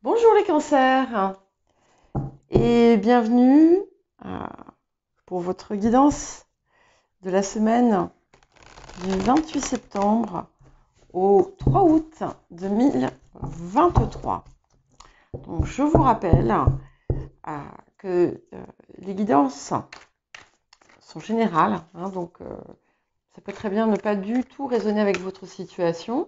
Bonjour les cancers et bienvenue euh, pour votre guidance de la semaine du 28 septembre au 3 août 2023. Donc je vous rappelle que les guidances sont générales, donc ça peut très bien ne pas du tout résonner avec votre situation,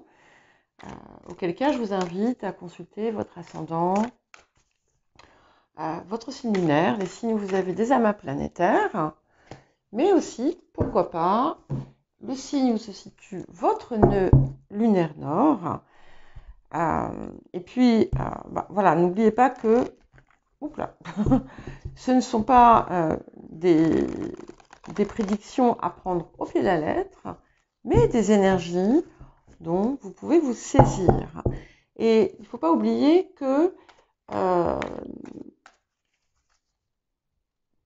auquel cas je vous invite à consulter votre ascendant, votre signe lunaire, les signes où vous avez des amas planétaires, mais aussi, pourquoi pas, le signe où se situe votre nœud lunaire nord. Et puis, voilà, n'oubliez pas que ce ne sont pas des prédictions à prendre au pied de la lettre, mais des énergies dont vous pouvez vous saisir. Et il ne faut pas oublier que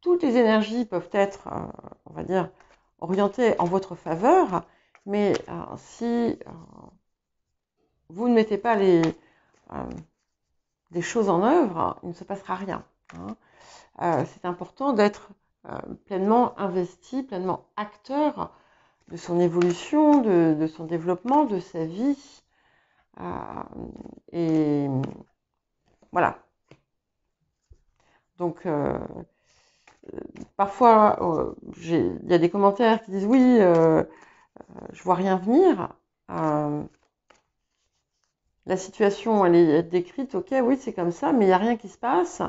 toutes les énergies peuvent être, on va dire, orientées en votre faveur, mais si vous ne mettez pas les choses en œuvre, il ne se passera rien. C'est important d'être pleinement investi, pleinement acteur de son évolution, de son développement, de sa vie. Et voilà. Donc, parfois, il y a des commentaires qui disent oui, je vois rien venir. La situation, elle est décrite, ok, oui, c'est comme ça, mais il n'y a rien qui se passe.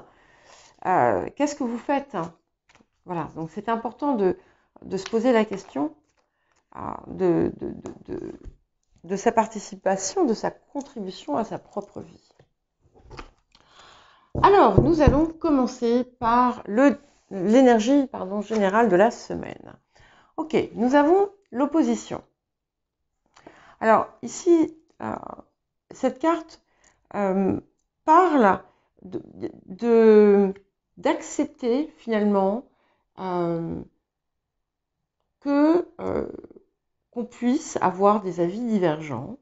Qu'est-ce que vous faites? Voilà, donc c'est important de se poser la question de sa participation, de sa contribution à sa propre vie. Alors, nous allons commencer par l'énergie générale de la semaine. Ok, nous avons l'opposition. Alors, ici, cette carte parle d'accepter finalement qu'on puisse avoir des avis divergents,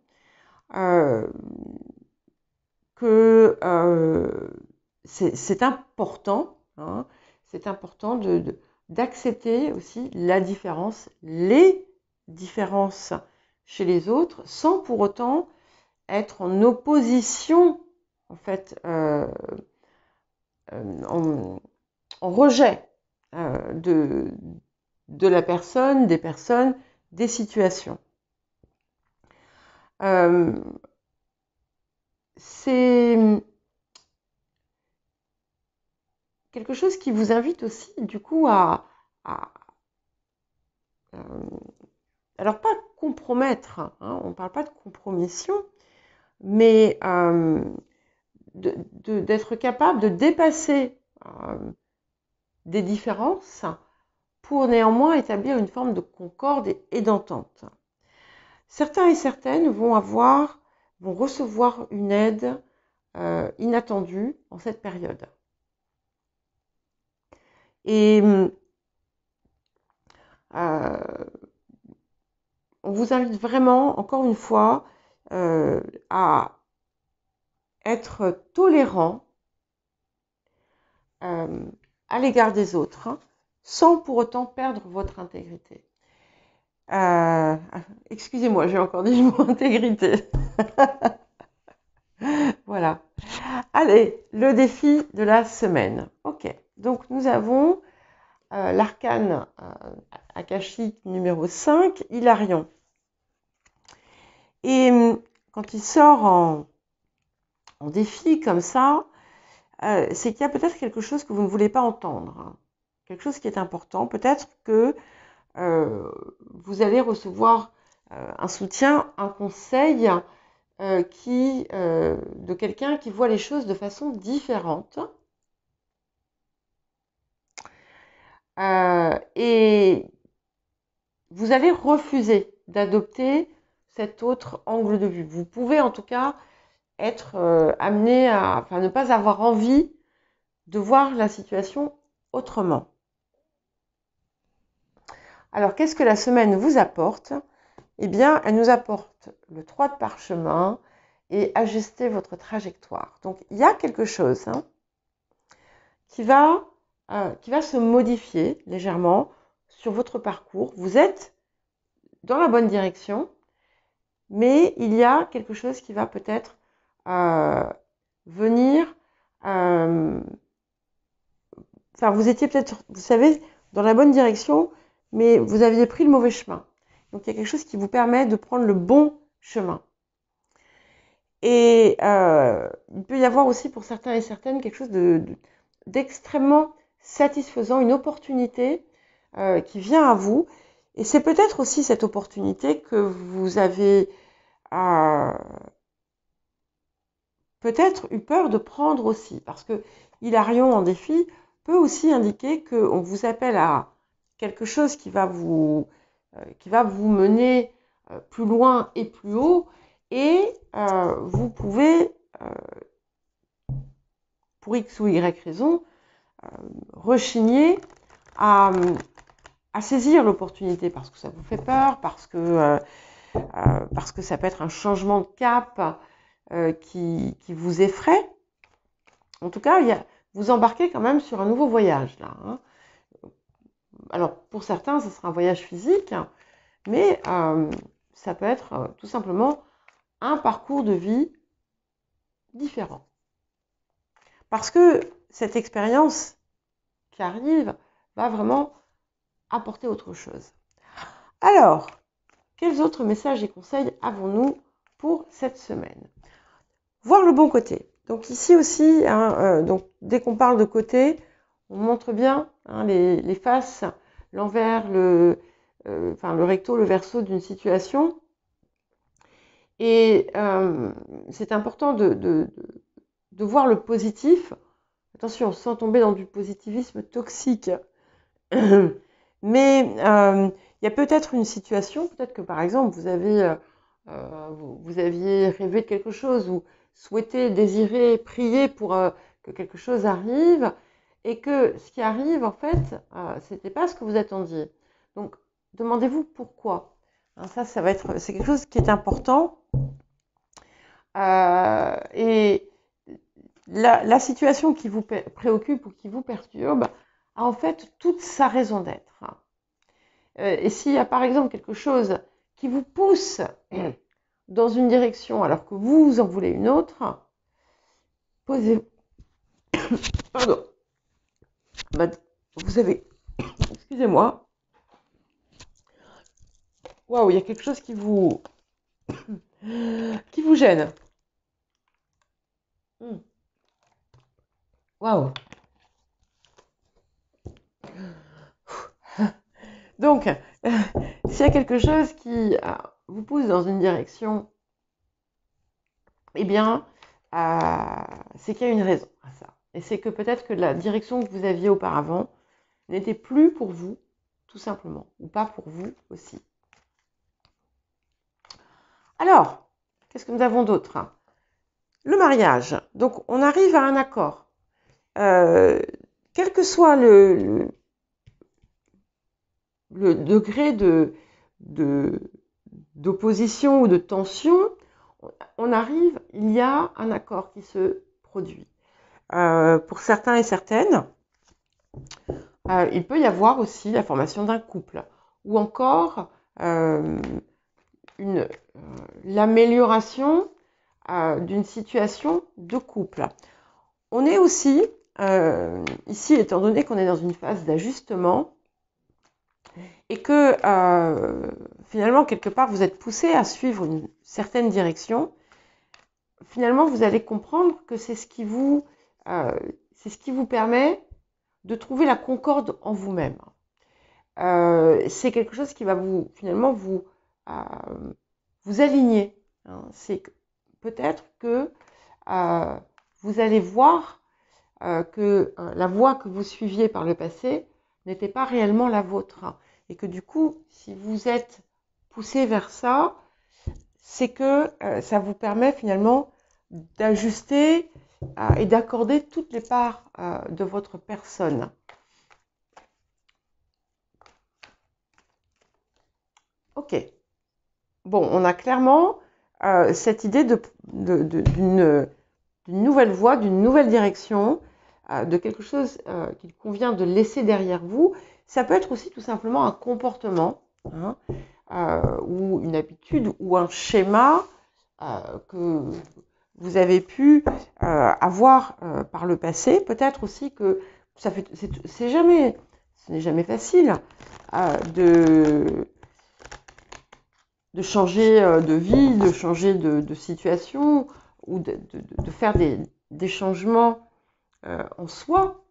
que c'est important, c'est important d'accepter aussi la différence, les différences chez les autres, sans pour autant être en opposition, en fait, en rejet de la personne, des personnes, des situations. C'est quelque chose qui vous invite aussi, du coup, alors pas compromettre, on ne parle pas de compromission, mais d'être capable de dépasser des différences pour néanmoins établir une forme de concorde et d'entente. Certains et certaines vont recevoir une aide inattendue en cette période. Et on vous invite vraiment, encore une fois, à être tolérant à l'égard des autres, sans pour autant perdre votre intégrité. Excusez-moi, j'ai encore dit le mot intégrité. Voilà. Allez, le défi de la semaine. Ok, donc nous avons l'arcane akashique numéro 5, Hilarion. Et quand il sort en défi comme ça, c'est qu'il y a peut-être quelque chose que vous ne voulez pas entendre. Quelque chose qui est important. Peut-être que vous allez recevoir un soutien, un conseil de quelqu'un qui voit les choses de façon différente. Et vous allez refuser d'adopter cet autre angle de vue. Vous pouvez en tout cas être amené à ne pas avoir envie de voir la situation autrement. Alors, qu'est-ce que la semaine vous apporte? Eh bien, elle nous apporte le 3 de parchemin et ajuster votre trajectoire. Donc, il y a quelque chose qui va se modifier légèrement sur votre parcours. Vous êtes dans la bonne direction, mais il y a quelque chose qui va peut-être venir. Enfin, vous étiez peut-être, vous savez, dans la bonne direction, mais vous aviez pris le mauvais chemin. Donc, il y a quelque chose qui vous permet de prendre le bon chemin. Et il peut y avoir aussi pour certains et certaines quelque chose d'extrêmement satisfaisant, une opportunité qui vient à vous. Et c'est peut-être aussi cette opportunité que vous avez peut-être eu peur de prendre aussi. Parce que Hilarion en défi peut aussi indiquer qu'on vous appelle à quelque chose qui va vous mener plus loin et plus haut. Et vous pouvez, pour X ou Y raison, rechigner à saisir l'opportunité parce que ça vous fait peur, parce que ça peut être un changement de cap qui vous effraie. En tout cas, vous embarquez quand même sur un nouveau voyage là. Alors pour certains, ce sera un voyage physique, mais ça peut être tout simplement un parcours de vie différent. Parce que cette expérience qui arrive va vraiment apporter autre chose. Alors, quels autres messages et conseils avons-nous pour cette semaine? Voir le bon côté. Donc ici aussi, donc, dès qu'on parle de côté, on montre bien les faces, l'envers, le recto, le verso d'une situation. Et c'est important de voir le positif. Attention, sans tomber dans du positivisme toxique. Mais il y a peut-être une situation, peut-être que par exemple vous aviez rêvé de quelque chose ou souhaité, désiré, prié pour que quelque chose arrive et que ce qui arrive en fait, c'était pas ce que vous attendiez. Donc demandez-vous pourquoi. C'est quelque chose qui est important. Et la situation qui vous préoccupe ou qui vous perturbe a en fait toute sa raison d'être. Et s'il y a par exemple quelque chose qui vous pousse dans une direction alors que vous en voulez une autre, posez... Pardon. Vous avez... Excusez-moi. Waouh, il y a quelque chose qui vous gêne. Waouh. Donc, s'il y a quelque chose qui vous pousse dans une direction, eh bien, c'est qu'il y a une raison à ça. Et c'est que peut-être que la direction que vous aviez auparavant n'était plus pour vous, tout simplement, ou pas pour vous aussi. Alors, qu'est-ce que nous avons d'autre? Le mariage. Donc, on arrive à un accord. Quel que soit le degré d'opposition ou de tension, il y a un accord qui se produit. Pour certains et certaines, il peut y avoir aussi la formation d'un couple ou encore l'amélioration d'une situation de couple. On est aussi, ici, étant donné qu'on est dans une phase d'ajustement et que finalement, quelque part, vous êtes poussé à suivre une certaine direction, finalement, vous allez comprendre que c'est ce qui vous permet de trouver la concorde en vous-même. C'est quelque chose qui va vous aligner. C'est peut-être que vous allez voir que la voie que vous suiviez par le passé n'était pas réellement la vôtre. Et que du coup, si vous êtes poussé vers ça, c'est que ça vous permet finalement d'ajuster et d'accorder toutes les parts de votre personne. Ok. Bon, on a clairement cette idée d'une nouvelle voie, d'une nouvelle direction, de quelque chose qu'il convient de laisser derrière vous. Ça peut être aussi tout simplement un comportement, hein, ou une habitude, ou un schéma que vous avez pu avoir par le passé. Peut-être aussi que ce n'est jamais facile de changer de vie, de changer de situation, ou de faire des changements en soi,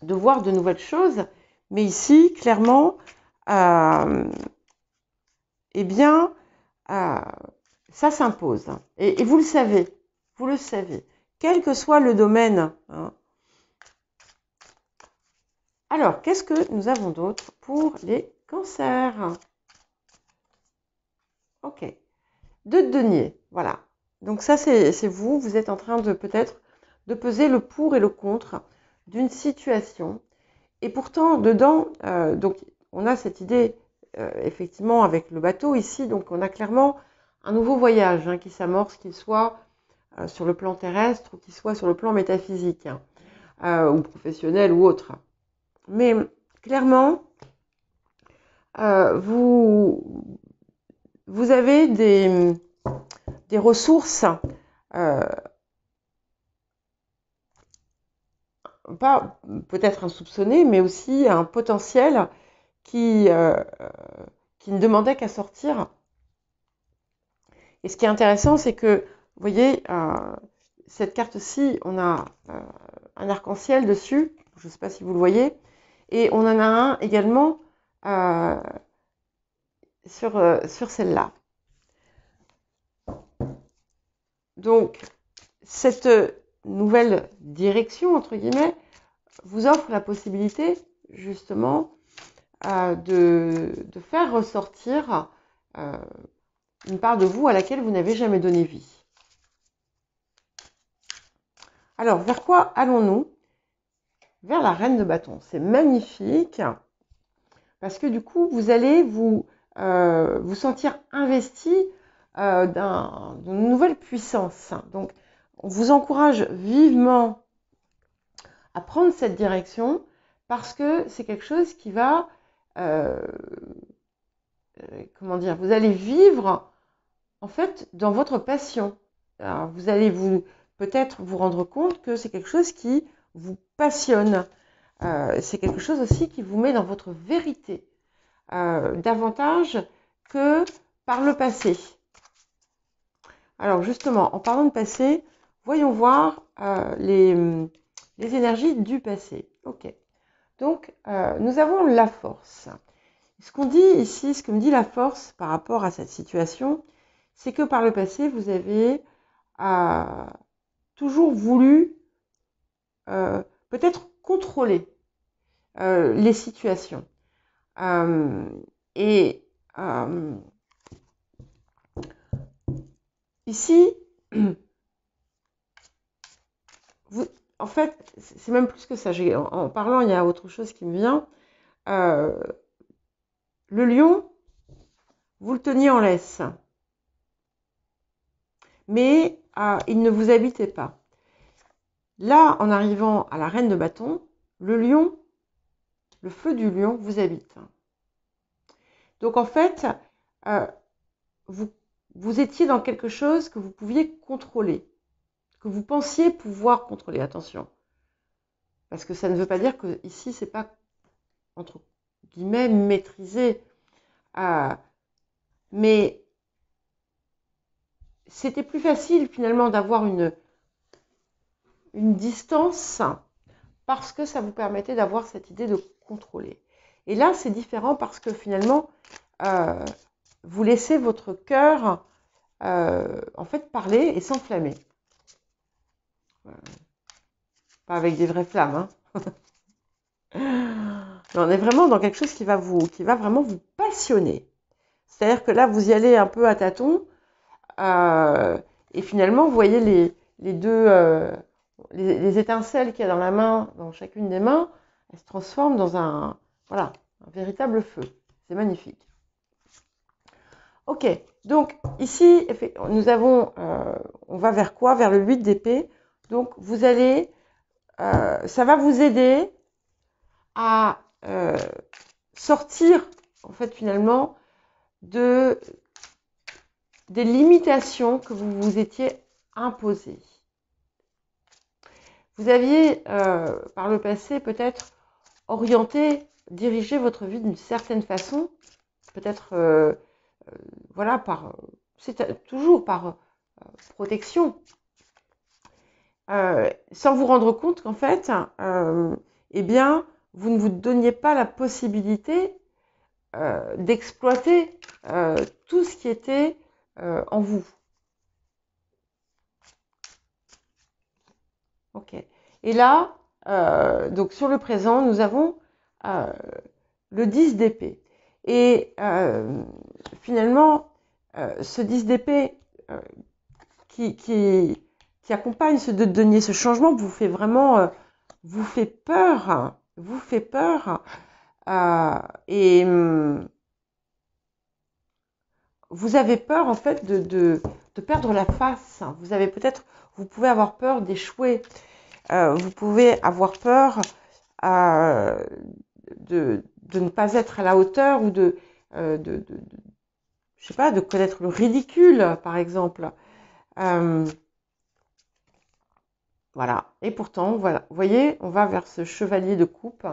de voir de nouvelles choses. Mais ici, clairement, eh bien, ça s'impose. Et vous le savez, quel que soit le domaine. Hein. Alors, qu'est-ce que nous avons d'autre pour les cancers? Ok. 2 de denier, voilà. Donc ça, c'est vous. Vous êtes en train de peut-être de peser le pour et le contre d'une situation. Et pourtant, dedans, donc on a cette idée, effectivement, avec le bateau ici. Donc on a clairement un nouveau voyage hein, qui s'amorce, qu'il soit sur le plan terrestre ou qu'il soit sur le plan métaphysique, hein, ou professionnel ou autre. Mais clairement, vous avez des ressources, pas peut-être insoupçonnées, mais aussi un potentiel qui ne demandait qu'à sortir. Et ce qui est intéressant, c'est que, vous voyez, cette carte-ci, on a un arc-en-ciel dessus, je ne sais pas si vous le voyez, et on en a un également sur celle-là. Donc, cette nouvelle direction, entre guillemets, vous offre la possibilité, justement, de faire ressortir une part de vous à laquelle vous n'avez jamais donné vie. Alors, vers quoi allons-nous? Vers la reine de bâton. C'est magnifique, parce que du coup, vous allez vous sentir investi d'une nouvelle puissance. Donc, on vous encourage vivement à prendre cette direction, parce que c'est quelque chose qui va, comment dire, vous allez vivre en fait dans votre passion. Alors, vous allez peut-être vous rendre compte que c'est quelque chose qui vous passionne. C'est quelque chose aussi qui vous met dans votre vérité, davantage que par le passé. Alors justement, en parlant de passé, voyons voir les énergies du passé. Ok. Donc, nous avons la force. Ce qu'on dit ici, ce que me dit la force par rapport à cette situation, c'est que par le passé, vous avez toujours voulu peut-être contrôler les situations. Ici, en fait, c'est même plus que ça. En parlant, il y a autre chose qui me vient. Le lion, vous le teniez en laisse. Mais il ne vous habitait pas. Là, en arrivant à la reine de bâton, le lion, le feu du lion vous habite. Donc en fait, vous étiez dans quelque chose que vous pouviez contrôler, que vous pensiez pouvoir contrôler. Attention, parce que ça ne veut pas dire que ici c'est pas entre guillemets maîtrisé, mais c'était plus facile finalement d'avoir une distance, parce que ça vous permettait d'avoir cette idée de contrôler. Et là, c'est différent parce que finalement, vous laissez votre cœur en fait parler et s'enflammer. Pas avec des vraies flammes, hein. On est vraiment dans quelque chose qui va vraiment vous passionner. C'est-à-dire que là, vous y allez un peu à tâtons, et finalement, vous voyez les deux les étincelles qu'il y a dans la main, dans chacune des mains, elles se transforment dans un véritable feu. C'est magnifique. Ok, Donc, ici, nous avons, on va vers quoi? Vers le 8 d'épée. Donc, vous allez, ça va vous aider à sortir, en fait, finalement, des limitations que vous vous étiez imposées. Vous aviez, par le passé, peut-être orienté, dirigé votre vie d'une certaine façon, peut-être, voilà, c'est toujours par protection, sans vous rendre compte qu'en fait, eh bien, vous ne vous donniez pas la possibilité d'exploiter tout ce qui était en vous. Ok. Et là, donc sur le présent, nous avons le 10 d'épée. Et finalement, ce 10 d'épée qui accompagne ce denier, ce changement, vous fait vraiment, vous fait peur, et vous avez peur en fait de perdre la face. Vous avez peut-être, vous pouvez avoir peur d'échouer. Vous pouvez avoir peur de ne pas être à la hauteur ou je sais pas, de connaître le ridicule, par exemple. Voilà. Et pourtant, voilà, vous voyez, on va vers ce chevalier de coupe.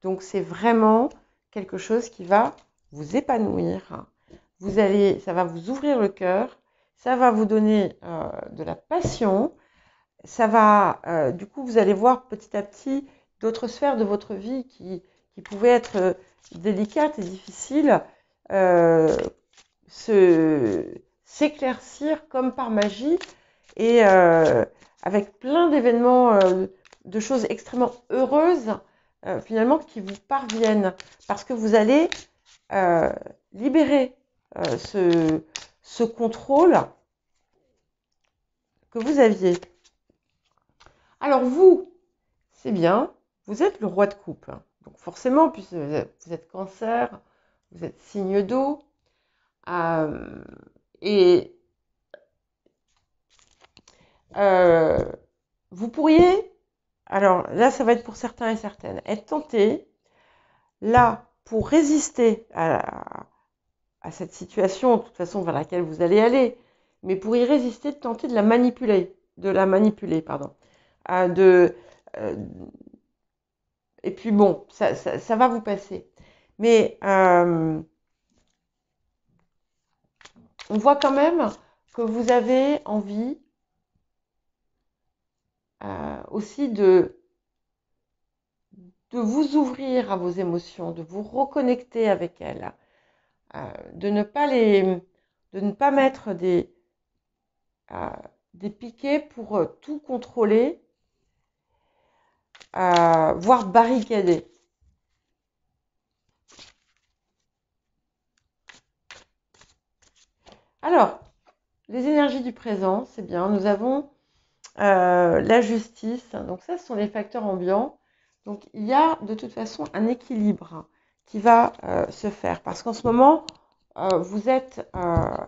Donc, c'est vraiment quelque chose qui va vous épanouir. Ça va vous ouvrir le cœur. Ça va vous donner de la passion. Ça va, du coup, vous allez voir petit à petit d'autres sphères de votre vie qui pouvaient être délicates et difficiles s'éclaircir comme par magie et avec plein d'événements, de choses extrêmement heureuses finalement qui vous parviennent parce que vous allez libérer ce contrôle que vous aviez. Alors vous, c'est bien, vous êtes le roi de coupe. Donc forcément, puisque vous êtes cancer, vous êtes signe d'eau, et vous pourriez, alors là ça va être pour certains et certaines, être tenté, là, pour résister à cette situation, de toute façon vers laquelle vous allez aller, mais pour y résister, de tenter de la manipuler, pardon. Et puis bon, ça va vous passer. Mais on voit quand même que vous avez envie aussi de vous ouvrir à vos émotions, de vous reconnecter avec elles, de ne pas mettre des piquets pour tout contrôler, voire barricader. Alors, les énergies du présent, c'est bien. Nous avons la justice. Donc ça, ce sont les facteurs ambiants. Donc il y a de toute façon un équilibre qui va se faire. Parce qu'en ce moment, vous êtes... il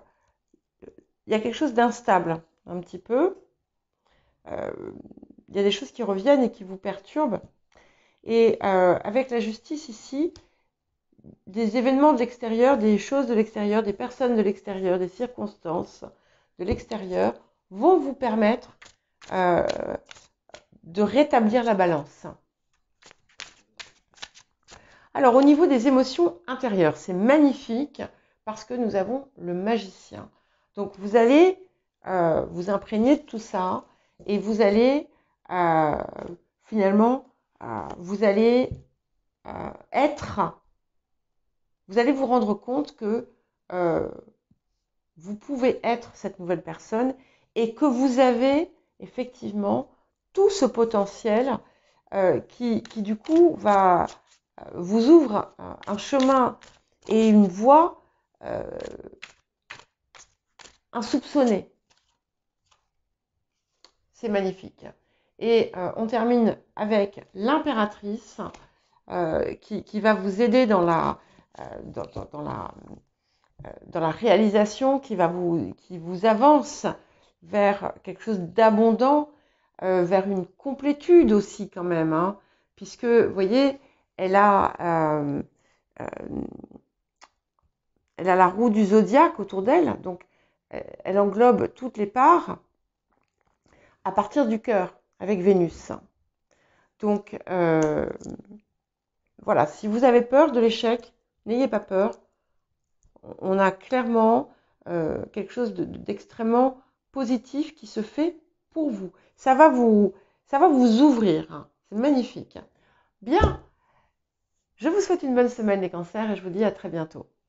y a quelque chose d'instable, un petit peu. Il y a des choses qui reviennent et qui vous perturbent. Et avec la justice ici, des événements de l'extérieur, des choses de l'extérieur, des personnes de l'extérieur, des circonstances de l'extérieur vont vous permettre de rétablir la balance. Alors au niveau des émotions intérieures, c'est magnifique parce que nous avons le magicien. Donc vous allez vous imprégner de tout ça et vous allez finalement, vous allez vous allez vous rendre compte que vous pouvez être cette nouvelle personne et que vous avez effectivement tout ce potentiel qui du coup va vous ouvre un chemin et une voie insoupçonnée. C'est magnifique. Et on termine avec l'impératrice qui va vous aider dans dans la réalisation qui vous avance vers quelque chose d'abondant, vers une complétude aussi quand même, hein, puisque, vous voyez, elle a la roue du zodiaque autour d'elle, donc elle englobe toutes les parts à partir du cœur, avec Vénus. Donc, voilà, si vous avez peur de l'échec, n'ayez pas peur. On a clairement quelque chose d'extrêmement positif qui se fait pour vous. Ça va vous ouvrir, hein. C'est magnifique. Bien, je vous souhaite une bonne semaine les cancers et je vous dis à très bientôt.